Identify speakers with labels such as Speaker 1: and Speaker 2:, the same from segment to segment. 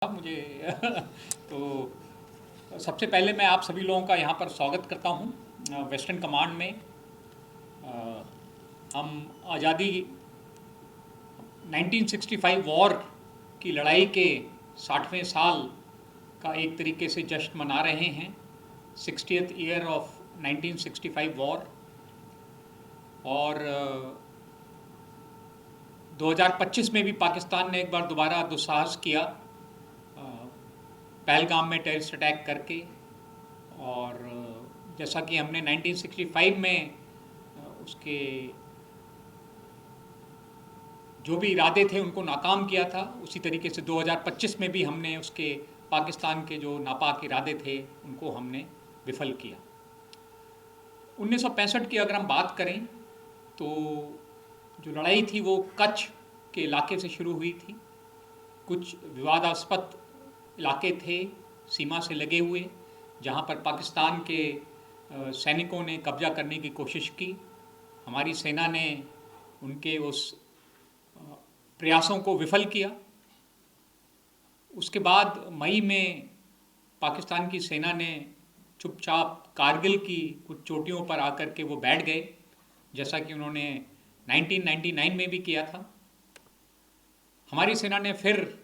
Speaker 1: मुझे तो सबसे पहले मैं आप सभी लोगों का यहाँ पर स्वागत करता हूँ वेस्टर्न कमांड में। अ, हम आज़ादी 1965 वॉर की लड़ाई के 60वें साल का एक तरीके से जश्न मना रहे हैं, 60th ईयर ऑफ 1965 वॉर। और 2025 में भी पाकिस्तान ने एक बार दोबारा दुस्साहस किया पहलगाम में टेररिस्ट अटैक करके। और जैसा कि हमने 1965 में उसके जो भी इरादे थे उनको नाकाम किया था, उसी तरीके से 2025 में भी हमने उसके पाकिस्तान के जो नापाक इरादे थे उनको हमने विफल किया। 1965 की अगर हम बात करें तो जो लड़ाई थी वो कच्छ के इलाके से शुरू हुई थी। कुछ विवादास्पद इलाके थे सीमा से लगे हुए, जहाँ पर पाकिस्तान के सैनिकों ने कब्जा करने की कोशिश की। हमारी सेना ने उनके उस प्रयासों को विफल किया। उसके बाद मई में पाकिस्तान की सेना ने चुपचाप कारगिल की कुछ चोटियों पर आकर के वो बैठ गए, जैसा कि उन्होंने 1999 में भी किया था। हमारी सेना ने फिर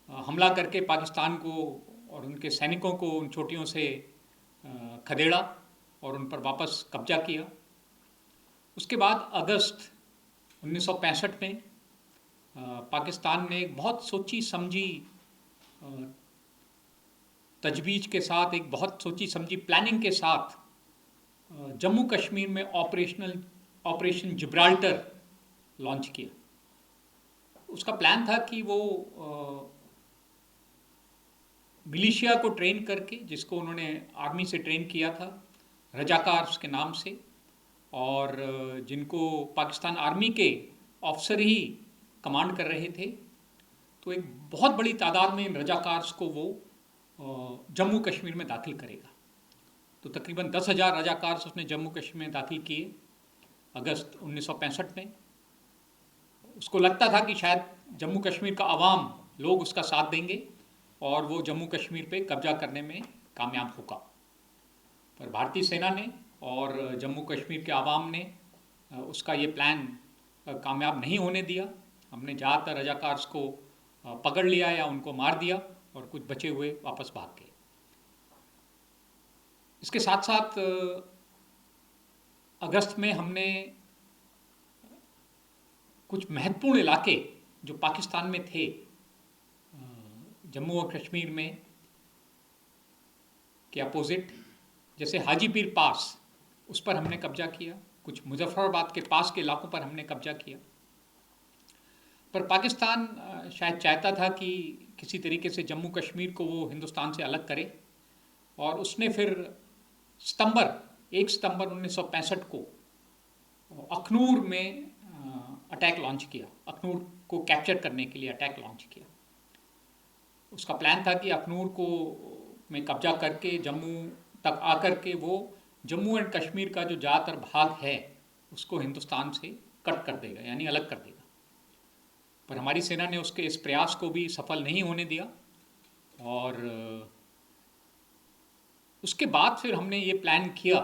Speaker 1: हमला करके पाकिस्तान को और उनके सैनिकों को उन चोटियों से खदेड़ा और उन पर वापस कब्जा किया। उसके बाद अगस्त 1965 में पाकिस्तान ने एक बहुत सोची समझी तजवीज़ के साथ, एक बहुत सोची समझी प्लानिंग के साथ जम्मू कश्मीर में ऑपरेशन जिब्राल्टर लॉन्च किया। उसका प्लान था कि वो मिलिशिया को ट्रेन करके, जिसको उन्होंने आर्मी से ट्रेन किया था रजाकार्स के नाम से, और जिनको पाकिस्तान आर्मी के ऑफिसर ही कमांड कर रहे थे, तो एक बहुत बड़ी तादाद में इन रजाकार्स को वो जम्मू कश्मीर में दाखिल करेगा। तो तकरीबन 10,000 रजाकार्स उसने जम्मू कश्मीर में दाखिल किए अगस्त 1965 में। उसको लगता था कि शायद जम्मू कश्मीर का आवाम लोग उसका साथ देंगे और वो जम्मू कश्मीर पे कब्जा करने में कामयाब होगा। पर भारतीय सेना ने और जम्मू कश्मीर के आवाम ने उसका ये प्लान कामयाब नहीं होने दिया। हमने ज़्यादातर रजाकार्स को पकड़ लिया या उनको मार दिया और कुछ बचे हुए वापस भाग गए। इसके साथ साथ अगस्त में हमने कुछ महत्वपूर्ण इलाके जो पाकिस्तान में थे जम्मू और कश्मीर में के अपोजिट, जैसे हाजीपीर पास, उस पर हमने कब्जा किया। कुछ मुजफ्फराबाद के पास के इलाकों पर हमने कब्जा किया। पर पाकिस्तान शायद चाहता था कि किसी तरीके से जम्मू कश्मीर को वो हिंदुस्तान से अलग करे, और उसने फिर 1 सितंबर 1965 को अखनूर में अटैक लॉन्च किया। अखनूर को कैप्चर करने के लिए अटैक लॉन्च किया। उसका प्लान था कि अखनूर को में कब्जा करके जम्मू तक आकर के वो जम्मू एंड कश्मीर का जो ज़्यादातर भाग है उसको हिंदुस्तान से कट कर देगा, यानी अलग कर देगा। पर हमारी सेना ने उसके इस प्रयास को भी सफल नहीं होने दिया। और उसके बाद फिर हमने ये प्लान किया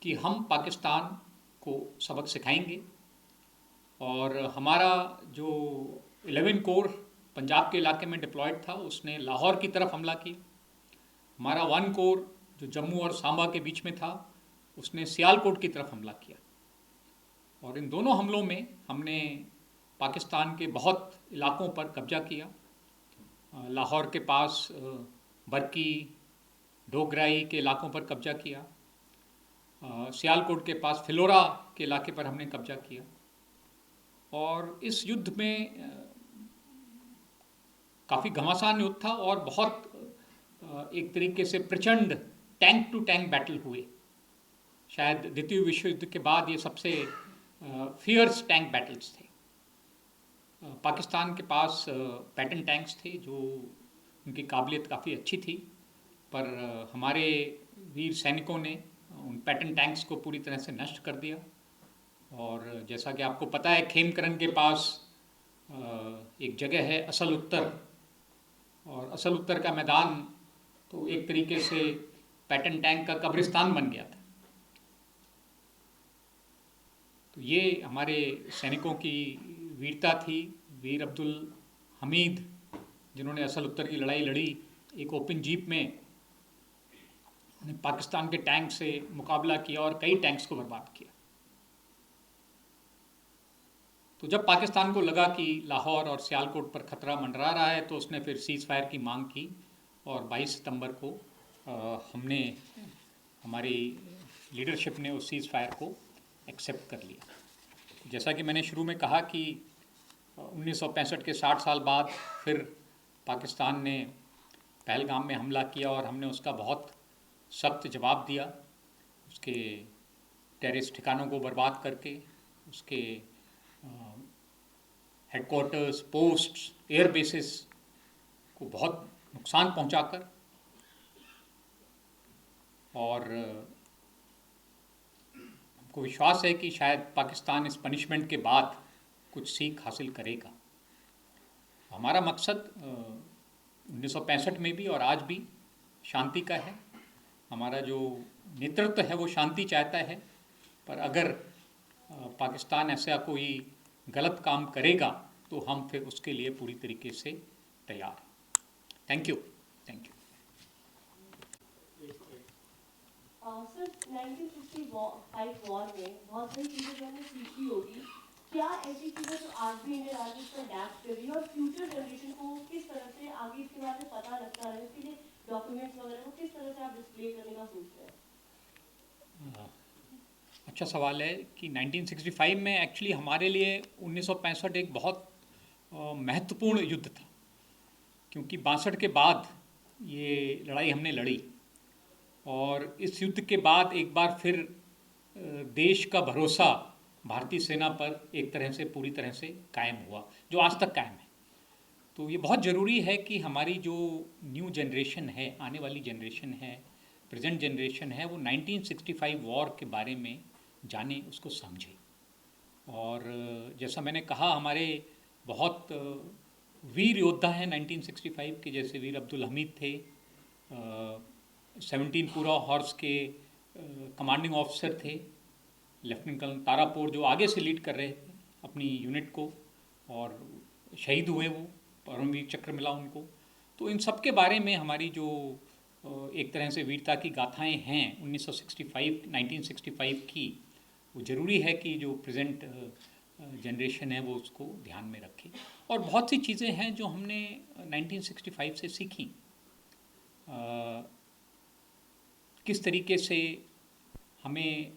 Speaker 1: कि हम पाकिस्तान को सबक सिखाएंगे। और हमारा जो 11 कोर पंजाब के इलाके में डिप्लॉयड था उसने लाहौर की तरफ हमला किया। हमारा 1 कोर जो जम्मू और सांबा के बीच में था उसने सियालकोट की तरफ हमला किया। और इन दोनों हमलों में हमने पाकिस्तान के बहुत इलाकों पर कब्जा किया। लाहौर के पास बरकी, डोगराई के इलाकों पर कब्जा किया। सियालकोट के पास फिलौरा के इलाके पर हमने कब्जा किया। और इस युद्ध में काफ़ी घमासान युद्ध था और बहुत एक तरीके से प्रचंड टैंक टू टैंक बैटल हुए। शायद द्वितीय विश्व युद्ध के बाद ये सबसे फियर्स टैंक बैटल्स थे। पाकिस्तान के पास पैटर्न टैंक्स थे जो उनकी काबिलियत काफ़ी अच्छी थी, पर हमारे वीर सैनिकों ने उन पैटर्न टैंक्स को पूरी तरह से नष्ट कर दिया। और जैसा कि आपको पता है, खेमकरन के पास एक जगह है असल उत्तर, और असल उत्तर का मैदान तो एक तरीके से पैटन टैंक का कब्रिस्तान बन गया था। तो ये हमारे सैनिकों की वीरता थी। वीर अब्दुल हमीद, जिन्होंने असल उत्तर की लड़ाई लड़ी, एक ओपन जीप में उन्हें पाकिस्तान के टैंक से मुकाबला किया और कई टैंक्स को बर्बाद किया। तो जब पाकिस्तान को लगा कि लाहौर और सियालकोट पर खतरा मंडरा रहा है, तो उसने फिर सीज़ फायर की मांग की और 22 सितंबर को हमारी लीडरशिप ने उस सीज़ फायर को एक्सेप्ट कर लिया। जैसा कि मैंने शुरू में कहा कि 1965 के 60 साल बाद फिर पाकिस्तान ने पहलगाम में हमला किया और हमने उसका बहुत सख्त जवाब दिया, उसके टेररिस्ट ठिकानों को बर्बाद करके, उसके हेडक्वार्टर्स, पोस्ट्स, एयर बेसिस को बहुत नुकसान पहुंचाकर। और हमको विश्वास है कि शायद पाकिस्तान इस पनिशमेंट के बाद कुछ सीख हासिल करेगा। हमारा मकसद 1965 में भी और आज भी शांति का है। हमारा जो नेतृत्व है वो शांति चाहता है, पर अगर पाकिस्तान ऐसा कोई गलत काम करेगा तो हम फिर उसके लिए पूरी तरीके से तैयार हैं। Thank you.
Speaker 2: सर, 1965 वॉर में बहुत सारी चीज़ें जो हमने सीखी होगी, क्या ऐसी चीज़ें जो आज भी इंडियन आर्मी पर अडैप्ट कर रही है और फ्यूचर जनरेशन को किस तरह से आगे इसके बारे में पता लगता है, इसके लिए डॉक्यूमेंट्स वगैरह को किस तरह से आप डिस्प्ले करने का सोचते हैं?
Speaker 1: अच्छा सवाल है कि 1965 में एक्चुअली हमारे लिए 1965 एक बहुत महत्वपूर्ण युद्ध था, क्योंकि 62 के बाद ये लड़ाई हमने लड़ी और इस युद्ध के बाद एक बार फिर देश का भरोसा भारतीय सेना पर एक तरह से पूरी तरह से कायम हुआ, जो आज तक कायम है। तो ये बहुत ज़रूरी है कि हमारी जो न्यू जनरेशन है, आने वाली जनरेशन है, प्रेजेंट जनरेशन है, वो 1965 वॉर के बारे में जाने, उसको समझे। और जैसा मैंने कहा, हमारे बहुत वीर योद्धा हैं 1965 के, जैसे वीर अब्दुल हमीद थे, 17 पूरा हॉर्स के कमांडिंग ऑफिसर थे, लेफ्टिनेंट कर्नल तारापुर जो आगे से लीड कर रहे थे अपनी यूनिट को और शहीद हुए, वो परमवीर चक्र मिला उनको। तो इन सब के बारे में हमारी जो एक तरह से वीरता की गाथाएं हैं 1965 की, वो ज़रूरी है कि जो प्रेजेंट जनरेशन है वो उसको ध्यान में रखे। और बहुत सी चीज़ें हैं जो हमने 1965 से सीखी, किस तरीके से हमें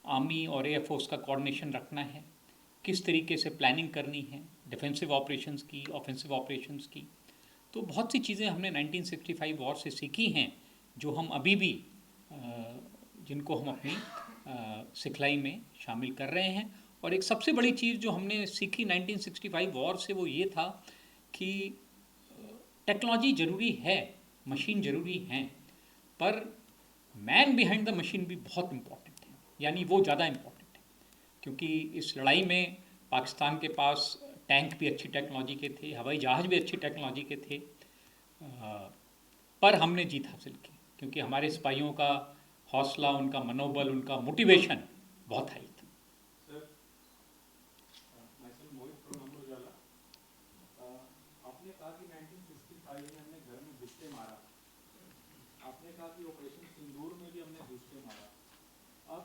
Speaker 1: आर्मी और एयरफोर्स का कोऑर्डिनेशन रखना है, किस तरीके से प्लानिंग करनी है डिफेंसिव ऑपरेशंस की, ऑफेंसिव ऑपरेशंस की। तो बहुत सी चीज़ें हमने 1965 वॉर से सीखी हैं, जो हम अभी भी जिनको हम अपनी सिखलाई में शामिल कर रहे हैं। और एक सबसे बड़ी चीज़ जो हमने सीखी 1965 वॉर से, वो ये था कि टेक्नोलॉजी ज़रूरी है, मशीन ज़रूरी हैं, पर मैन बिहाइंड द मशीन भी बहुत इम्पॉर्टेंट है, यानी वो ज़्यादा इम्पॉर्टेंट है। क्योंकि इस लड़ाई में पाकिस्तान के पास टैंक भी अच्छी टेक्नोलॉजी के थे, हवाई जहाज़ भी अच्छी टेक्नोलॉजी के थे, पर हमने जीत हासिल की क्योंकि हमारे सिपाहियों का हौसला, उनका मनोबल, उनका मोटिवेशन बहुत हाई था।
Speaker 3: आपने कहा कि 1965 में हमने घर में घुसते मारा, आपने कहा कि ऑपरेशन सिंदूर में भी हमने घुसते मारा। अब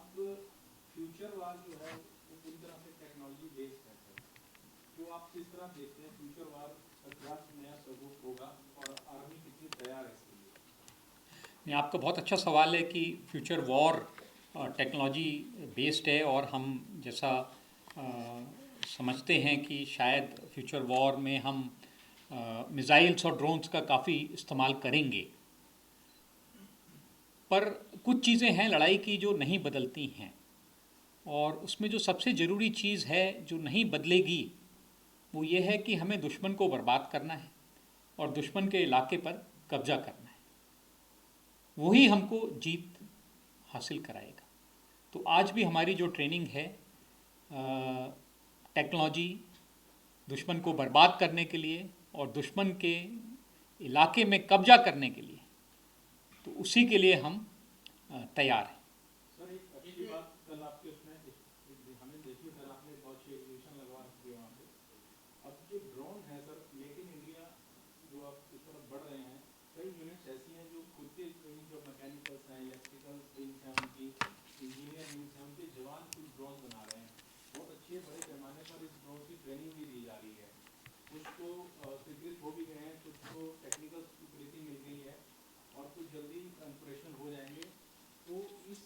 Speaker 3: फ्यूचर वार जो है वो पूरी तरह से टेक्नोलॉजी बेस्ड है, तो आप किस तरह देखते हैं फ्यूचर वार का क्या नया स्वरूप होगा और आर्मी कितनी तैयार है इसके लिए?
Speaker 1: आपका बहुत अच्छा सवाल है कि फ्यूचर वॉर टेक्नोलॉजी बेस्ड है, और हम जैसा समझते हैं कि शायद फ्यूचर वॉर में हम मिसाइल्स और ड्रोन्स का काफ़ी इस्तेमाल करेंगे। पर कुछ चीज़ें हैं लड़ाई की जो नहीं बदलती हैं, और उसमें जो सबसे ज़रूरी चीज़ है जो नहीं बदलेगी वो ये है कि हमें दुश्मन को बर्बाद करना है और दुश्मन के इलाके पर कब्जा करना है। वही हमको जीत हासिल कराएगा। तो आज भी हमारी जो ट्रेनिंग है टेक्नोलॉजी दुश्मन को बर्बाद करने के लिए और दुश्मन के इलाके में कब्जा करने के लिए, तो उसी के लिए हम तैयार हैं।
Speaker 3: सर एक अच्छी बात कल आपके उसमें हमें देखी सर, आपने बहुत अच्छी एग्जीबिशन लगवा रखी है वहाँ पे। अब जो ड्रोन है सर, मेक इन इंडिया जो आप इस तरफ बढ़ रहे हैं, कई यूनिट्स ऐसी हैं जो खुद के जो मैकेनिकल्स हैं, इलेक्ट्रिकल विंग्स हैं, उनकी इंजीनियर विंग्स हैं, उनके जवान कुछ ड्रोन बना रहे हैं। बहुत अच्छे बड़े पैमाने पर इस ड्रोन की ट्रेनिंग भी दी जा रही है। कुछ तो स्वीकृत हो भी गए हैं, कुछ को टेक्निकल स्वीकृति मिल गई है और कुछ जल्दी ऑपरेशन हो जाएंगे। तो इस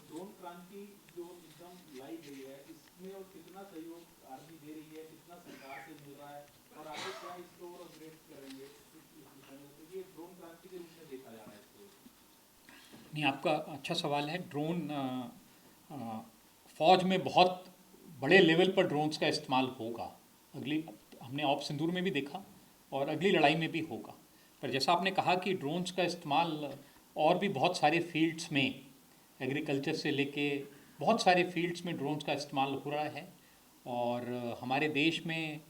Speaker 3: ड्रोन क्रांति जो एकदम लाई गई है, इसमें और कितना सहयोग आर्मी दे रही है, कितना सरकार से मिल रहा है, और आगे क्या इसको और अपग्रेड करेंगे इस विषय में, तो ये ड्रोन क्रांति के रूप में देखा जा रहा है इसको।
Speaker 1: नहीं, आपका अच्छा सवाल है। ड्रोन फौज में बहुत बड़े लेवल पर ड्रोन्स का इस्तेमाल होगा। अगली हमने ऑप सिंदूर में भी देखा और अगली लड़ाई में भी होगा। पर जैसा आपने कहा कि ड्रोन्स का इस्तेमाल और भी बहुत सारे फील्ड्स में, एग्रीकल्चर से लेके बहुत सारे फील्ड्स में ड्रोन्स का इस्तेमाल हो रहा है। और हमारे देश में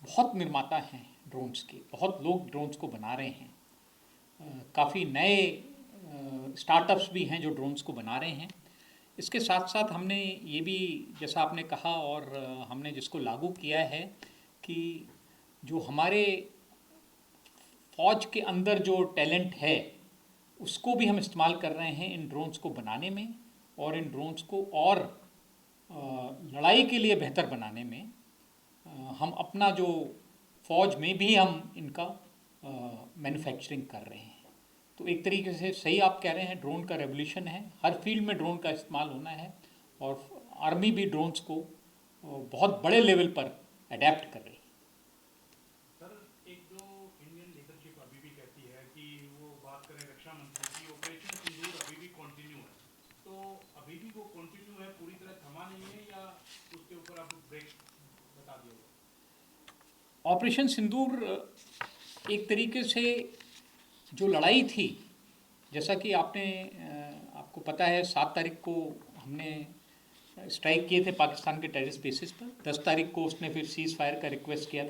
Speaker 1: बहुत निर्माता हैं ड्रोन्स के, बहुत लोग ड्रोन्स को बना रहे हैं। काफ़ी नए स्टार्टअप्स भी हैं जो ड्रोन्स को बना रहे हैं। इसके साथ साथ हमने ये भी, जैसा आपने कहा और हमने जिसको लागू किया है, कि जो हमारे फौज के अंदर जो टैलेंट है उसको भी हम इस्तेमाल कर रहे हैं इन ड्रोन्स को बनाने में, और इन ड्रोन्स को और लड़ाई के लिए बेहतर बनाने में। हम अपना जो फौज में भी हम इनका मैन्युफैक्चरिंग कर रहे हैं। तो एक तरीके से सही आप कह रहे हैं, ड्रोन का रेवोल्यूशन है, हर फील्ड में ड्रोन का इस्तेमाल होना है, और आर्मी भी ड्रोन्स को बहुत बड़े लेवल पर अडेप्ट कर रही है।
Speaker 4: सर एक जो इंडियन लीडरशिप अभी भी कहती है कि वो बात करें रक्षा मंत्री की, ऑपरेशन सिंदूर अभी भी कंटिन्यू है, तो अभी भी वो कंटिन्यू है, पूरी तरह थमा नहीं है, या उसके ऊपर आप ब्रेक बता दिए?
Speaker 1: ऑपरेशन सिंदूर एक तरीके से जो लड़ाई थी, जैसा कि आपको पता है 7 तारीख को हमने स्ट्राइक किए थे पाकिस्तान के टेररिस्ट बेसिस पर। 10 तारीख को उसने फिर सीज़ फायर का रिक्वेस्ट किया था।